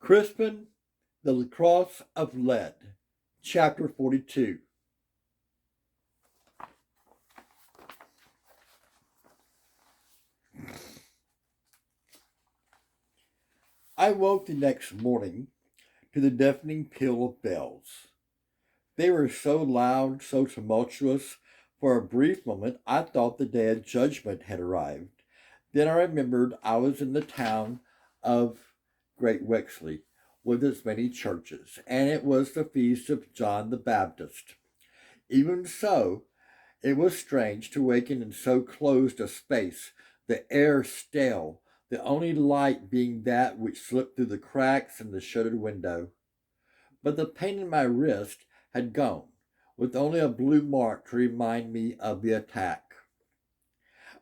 Crispin, the Cross of Lead, Chapter 42. I woke the next morning to the deafening peal of bells. They were so loud, so tumultuous, for a brief moment I thought the day of judgment had arrived. Then I remembered I was in the town of Great Wexley, with its many churches, and it was the feast of John the Baptist. Even so, it was strange to waken in so closed a space, the air stale, the only light being that which slipped through the cracks in the shuttered window. But the pain in my wrist had gone, with only a blue mark to remind me of the attack.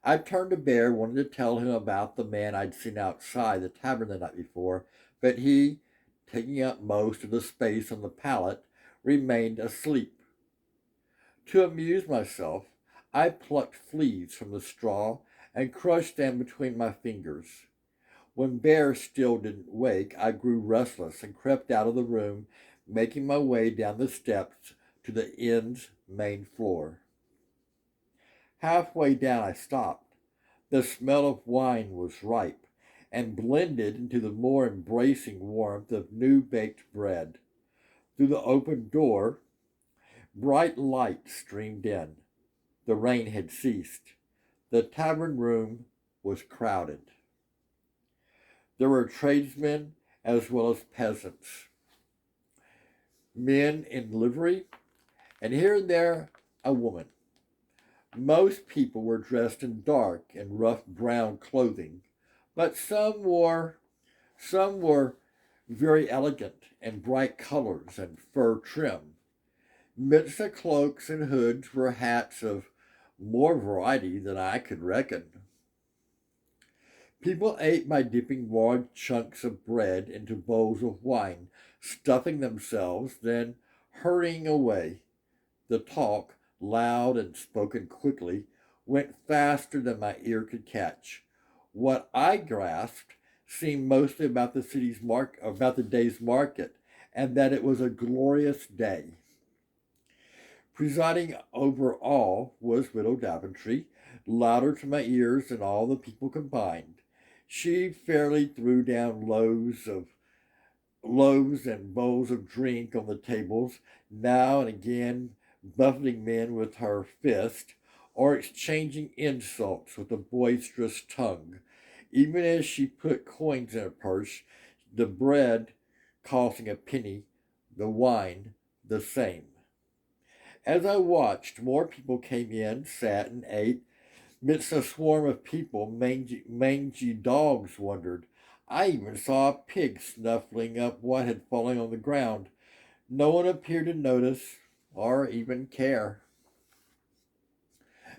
I turned to Bear, wanting to tell him about the man I'd seen outside the tavern the night before, but he, taking up most of the space on the pallet, remained asleep. To amuse myself, I plucked fleas from the straw and crushed them between my fingers. When Bear still didn't wake, I grew restless and crept out of the room, making my way down the steps to the inn's main floor. Halfway down I stopped. The smell of wine was ripe and blended into the more embracing warmth of new-baked bread. Through the open door, bright light streamed in. The rain had ceased. The tavern room was crowded. There were tradesmen as well as peasants, men in livery, and here and there a woman. Most people were dressed in dark and rough brown clothing, but some were very elegant in bright colors and fur trim. Midst the cloaks and hoods were hats of more variety than I could reckon. People ate by dipping large chunks of bread into bowls of wine, stuffing themselves, then hurrying away. The talk, loud and spoken quickly, went faster than my ear could catch. What I grasped seemed mostly about about the day's market, and that it was a glorious day. Presiding over all was Widow Daventry, louder to my ears than all the people combined. She fairly threw down loaves and bowls of drink on the tables, now and again buffeting men with her fist, or exchanging insults with a boisterous tongue. Even as she put coins in her purse, the bread costing a penny, the wine the same. As I watched, more people came in, sat, and ate. Midst a swarm of people, mangy dogs wandered. I even saw a pig snuffling up what had fallen on the ground. No one appeared to notice or even care.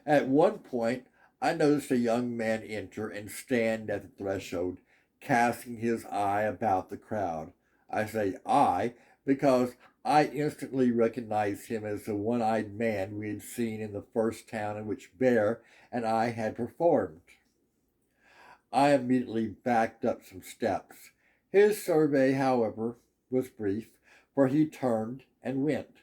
At one point, I noticed a young man enter and stand at the threshold, casting his eye about the crowd. I say "I" because I instantly recognized him as the one-eyed man we had seen in the first town in which Bear and I had performed. I immediately backed up some steps. His survey, however, was brief, for he turned and went.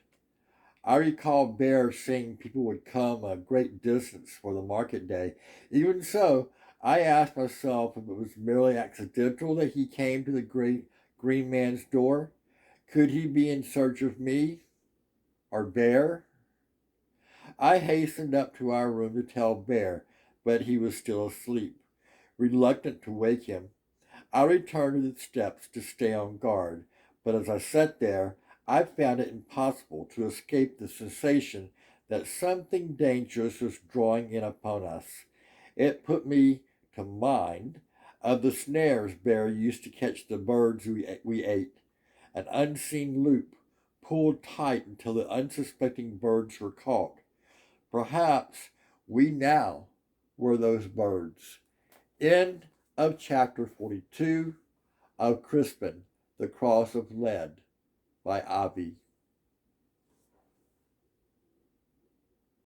I recall Bear saying people would come a great distance for the market day. Even so, I asked myself if it was merely accidental that he came to the great green man's door. Could he be in search of me or Bear? I hastened up to our room to tell Bear, but he was still asleep. Reluctant to wake him, I returned to the steps to stay on guard, but as I sat there, I found it impossible to escape the sensation that something dangerous was drawing in upon us. It put me to mind of the snares Bear used to catch the birds we ate, an unseen loop pulled tight until the unsuspecting birds were caught. Perhaps we now were those birds. End of chapter 42 of Crispin, the Cross of Lead by Avi.